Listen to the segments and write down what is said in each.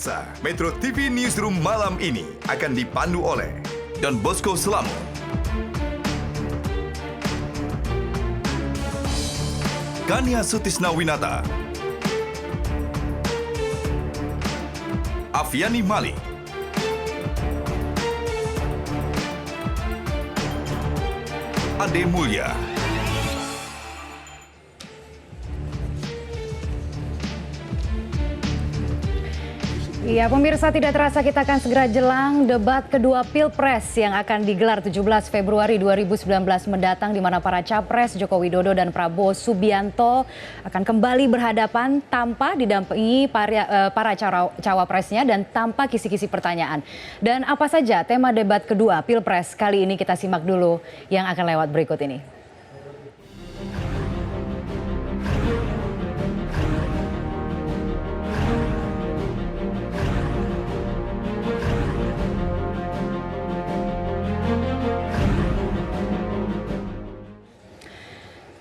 pemirsa, Metro TV Newsroom malam ini akan dipandu oleh Don Bosco Slamet, Kania Sutisnawinata, Afiani Malik, Ade Mulya. Ya, pemirsa, tidak terasa kita akan segera jelang debat kedua Pilpres yang akan digelar 17 Februari 2019 mendatang, di mana para capres Joko Widodo dan Prabowo Subianto akan kembali berhadapan tanpa didampingi para cawapresnya dan tanpa kisi-kisi pertanyaan. Dan apa saja tema debat kedua Pilpres kali ini, kita simak dulu yang akan lewat berikut ini.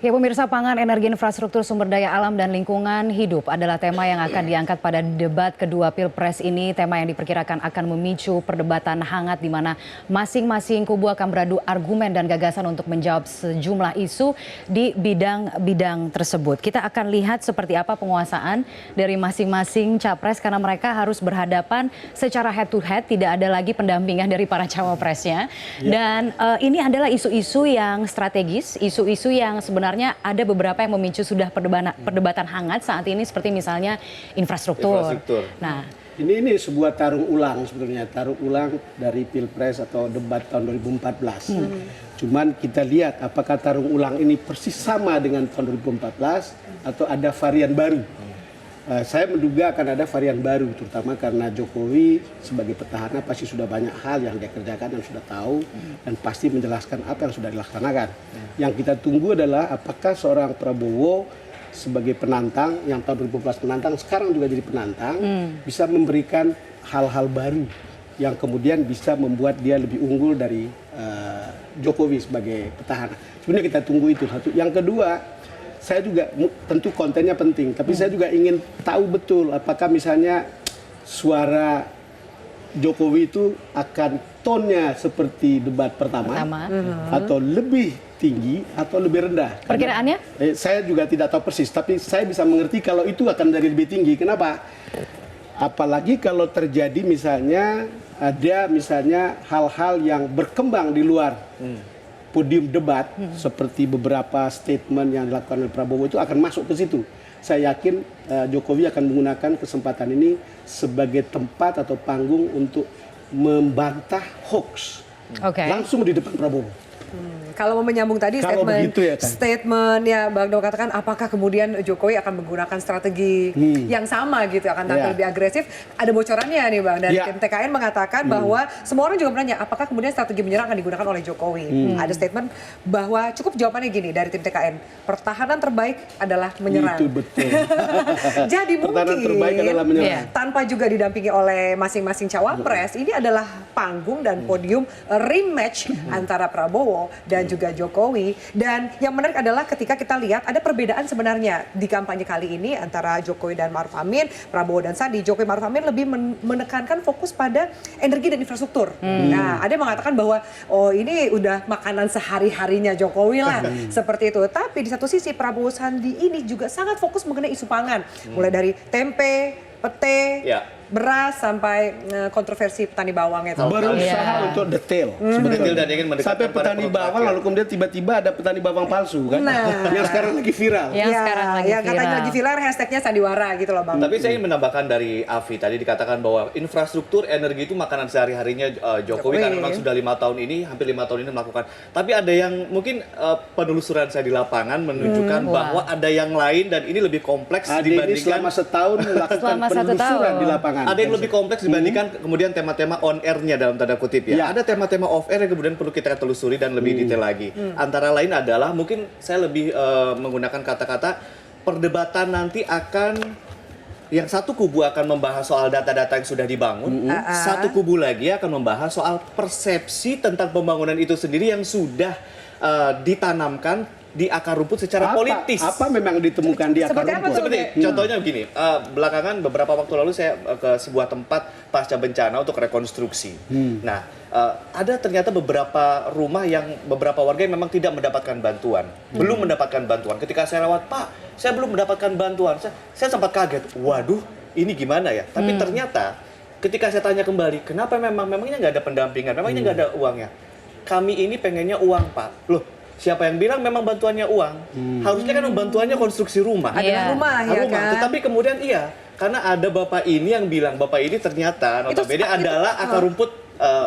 Ya, pemirsa, pangan, energi, infrastruktur, sumber daya alam, dan lingkungan hidup adalah tema yang akan diangkat pada debat kedua Pilpres ini. Tema yang diperkirakan akan memicu perdebatan hangat di mana masing-masing kubu akan beradu argumen dan gagasan untuk menjawab sejumlah isu di bidang-bidang tersebut. Kita akan lihat seperti apa penguasaan dari masing-masing capres karena mereka harus berhadapan secara head to head, tidak ada lagi pendampingan dari para cawapresnya. Dan ini adalah isu-isu yang strategis, isu-isu yang sebenarnya ada beberapa yang memicu sudah perdebatan hangat saat ini, seperti misalnya infrastruktur. Nah, ini sebuah tarung ulang sebetulnya, tarung ulang dari Pilpres atau debat tahun 2014. Cuman kita lihat apakah tarung ulang ini persis sama dengan tahun 2014 atau ada varian baru. Saya menduga akan ada varian baru, terutama karena Jokowi sebagai petahana pasti sudah banyak hal yang dia kerjakan dan sudah tahu, dan pasti menjelaskan apa yang sudah dilaksanakan. Yang kita tunggu adalah apakah seorang Prabowo sebagai penantang, yang tahun 2014 penantang, sekarang juga jadi penantang, bisa memberikan hal-hal baru yang kemudian bisa membuat dia lebih unggul dari Jokowi sebagai petahana. Sebenarnya kita tunggu itu satu. Yang kedua, saya juga tentu kontennya penting, tapi saya juga ingin tahu betul apakah misalnya suara Jokowi itu akan tonnya seperti debat pertama. Atau lebih tinggi atau lebih rendah. Perkiraannya? Saya juga tidak tahu persis, tapi saya bisa mengerti kalau itu akan dari lebih tinggi. Kenapa? Apalagi kalau terjadi misalnya ada misalnya hal-hal yang berkembang di luar podium debat, seperti beberapa statement yang dilakukan oleh Prabowo itu akan masuk ke situ. Saya yakin Jokowi akan menggunakan kesempatan ini sebagai tempat atau panggung untuk membantah hoax langsung di depan Prabowo. Kalau mau menyambung tadi statementnya Bang Do katakan, apakah kemudian Jokowi akan menggunakan strategi yang sama gitu, akan tampil lebih agresif? Ada bocorannya nih Bang, dari tim TKN mengatakan bahwa semua orang juga menanya apakah kemudian strategi menyerang akan digunakan oleh Jokowi. Ada statement bahwa cukup jawabannya gini dari tim TKN, pertahanan terbaik adalah menyerang. Itu betul. Jadi pertahanan terbaik adalah menyerang. Tanpa juga didampingi oleh masing-masing cawapres, ini adalah panggung dan podium rematch antara Prabowo dan juga Jokowi. Dan yang menarik adalah ketika kita lihat ada perbedaan sebenarnya di kampanye kali ini antara Jokowi dan Maruf Amin, Prabowo dan Sandi. Jokowi Maruf Amin lebih menekankan fokus pada energi dan infrastruktur. Nah, ada yang mengatakan bahwa ini udah makanan sehari-harinya Jokowi lah, seperti itu. Tapi di satu sisi Prabowo Sandi ini juga sangat fokus mengenai isu pangan, mulai dari tempe, pete, beras, sampai kontroversi petani bawang itu. Berusaha untuk detail. Dan ingin sampai petani bawang lalu kemudian tiba-tiba ada petani bawang palsu kan. Yang sekarang lagi viral. Yang katanya lagi viral, hashtagnya sandiwara gitu loh Bang. Tapi saya ingin menambahkan dari Afi tadi, dikatakan bahwa infrastruktur energi itu makanan sehari-harinya Jokowi karena memang sudah 5 tahun ini, hampir 5 tahun ini melakukan. Tapi ada yang mungkin penelusuran saya di lapangan menunjukkan bahwa ada yang lain dan ini lebih kompleks dibandingkan selama setahun melakukan penelusuran di lapangan. Ada yang lebih kompleks dibandingkan kemudian tema-tema on air-nya dalam tanda kutip ya. Ada tema-tema off air yang kemudian perlu kita telusuri dan lebih detail lagi. Antara lain adalah mungkin saya lebih menggunakan kata-kata perdebatan nanti akan yang satu kubu akan membahas soal data-data yang sudah dibangun, satu kubu lagi akan membahas soal persepsi tentang pembangunan itu sendiri yang sudah ditanamkan di akar rumput secara politis. Apa memang ditemukan di akar Seperti apa rumput? tuh? Seperti contohnya begini, belakangan beberapa waktu lalu saya ke sebuah tempat pasca bencana untuk rekonstruksi. Nah, ada ternyata beberapa rumah yang beberapa warga yang memang tidak mendapatkan bantuan, belum mendapatkan bantuan. Ketika saya lewat, Pak, saya belum mendapatkan bantuan. Saya sempat kaget, waduh, ini gimana ya? Tapi ternyata ketika saya tanya kembali, kenapa memangnya nggak ada pendampingan, memangnya nggak ada uangnya? Kami ini pengennya uang, Pak. Loh, siapa yang bilang memang bantuannya uang? Harusnya kan bantuannya konstruksi rumah. Iya. Rumah ya kan. Tetapi kemudian karena ada bapak ini yang bilang bapak ini ternyata notabene adalah akar rumput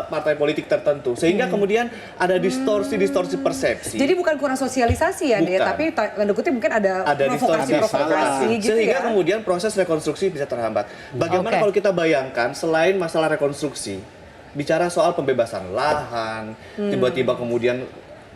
partai politik tertentu, sehingga kemudian ada distorsi persepsi. Jadi bukan kurang sosialisasi ya, Dea, Bukan. tapi tanda kutip mungkin ada distorsi provokasi gitu sehingga ya. kemudian proses rekonstruksi bisa terhambat. Bagaimana Oke. kalau kita bayangkan selain masalah rekonstruksi, bicara soal pembebasan lahan, tiba-tiba kemudian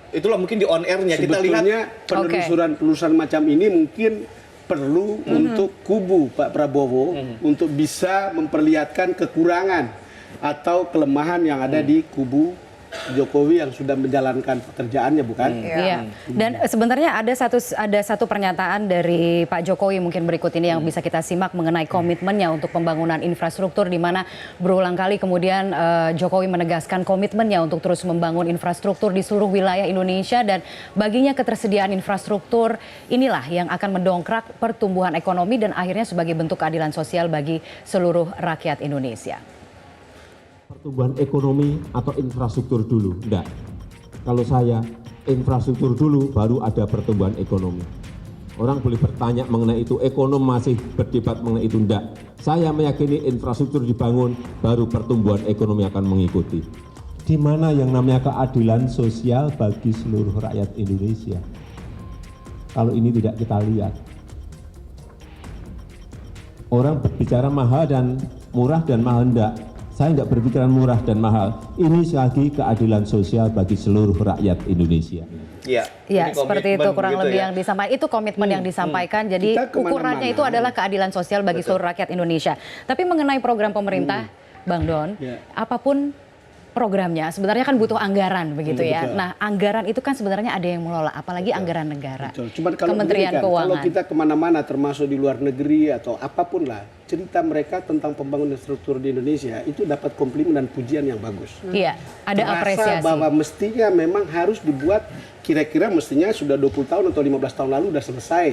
itulah mungkin di on air-nya kita lihat Sebetulnya penelusuran macam ini mungkin perlu untuk kubu Pak Prabowo untuk bisa memperlihatkan kekurangan atau kelemahan yang ada di kubu Jokowi yang sudah menjalankan pekerjaannya, bukan? Iya. Dan sebenarnya ada satu pernyataan dari Pak Jokowi mungkin berikut ini yang bisa kita simak mengenai komitmennya untuk pembangunan infrastruktur, di mana berulang kali kemudian Jokowi menegaskan komitmennya untuk terus membangun infrastruktur di seluruh wilayah Indonesia, dan baginya ketersediaan infrastruktur inilah yang akan mendongkrak pertumbuhan ekonomi dan akhirnya sebagai bentuk keadilan sosial bagi seluruh rakyat Indonesia. Pertumbuhan ekonomi atau infrastruktur dulu? Enggak. Kalau saya, infrastruktur dulu baru ada pertumbuhan ekonomi. Orang boleh bertanya mengenai itu, ekonom masih berdebat mengenai itu. Enggak. Saya meyakini infrastruktur dibangun, baru pertumbuhan ekonomi akan mengikuti. Di mana yang namanya keadilan sosial bagi seluruh rakyat Indonesia? Kalau ini tidak kita lihat. Orang berbicara mahal dan murah dan mahal, enggak. Saya tidak berpikiran murah dan mahal. Ini lagi keadilan sosial bagi seluruh rakyat Indonesia. Iya, Ya, ini seperti itu komitmen kurang gitu lebih ya. yang disampaikan. Itu komitmen yang disampaikan. Jadi Kita kemana-mana. ukurannya itu adalah keadilan sosial bagi seluruh rakyat Indonesia. Tapi mengenai program pemerintah, Bang Don, apapun programnya sebenarnya kan butuh anggaran begitu ya. Betul. Nah, anggaran itu kan sebenarnya ada yang mengelola, apalagi anggaran negara. Betul. Cuman kalau Kementerian begini kan, Keuangan. kalau kita kemana-mana termasuk di luar negeri atau apapun lah, cerita mereka tentang pembangunan struktur di Indonesia itu dapat komplimen dan pujian yang bagus. Iya, ada Terasa apresiasi. bahwa mestinya memang harus dibuat, kira-kira mestinya sudah 20 tahun atau 15 tahun lalu sudah selesai,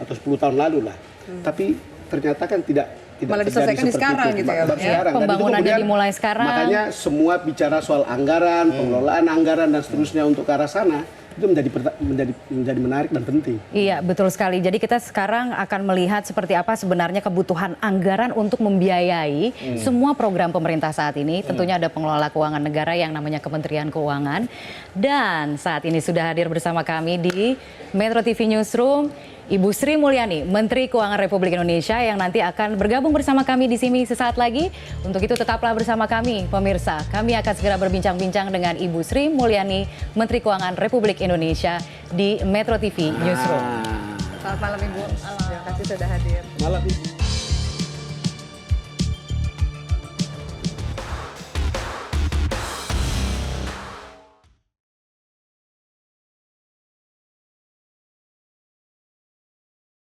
atau 10 tahun lalu lah. Tapi ternyata kan tidak Malah terjadi diselesaikan di seperti sekarang itu. gitu ya, Bang, ya? Sekarang. Dan itu Pembangunannya kemudian dimulai sekarang. Makanya semua bicara soal anggaran, pengelolaan anggaran dan seterusnya untuk ke arah sana itu menjadi menarik dan penting. Iya, betul sekali. Jadi kita sekarang akan melihat seperti apa sebenarnya kebutuhan anggaran untuk membiayai semua program pemerintah saat ini. Tentunya ada pengelola keuangan negara yang namanya Kementerian Keuangan. Dan saat ini sudah hadir bersama kami di Metro TV Newsroom Ibu Sri Mulyani, Menteri Keuangan Republik Indonesia yang nanti akan bergabung bersama kami di sini sesaat lagi. Untuk itu tetaplah bersama kami, pemirsa. Kami akan segera berbincang-bincang dengan Ibu Sri Mulyani, Menteri Keuangan Republik Indonesia di Metro TV Newsroom. Selamat malam Ibu. Terima kasih sudah hadir. Malam ini.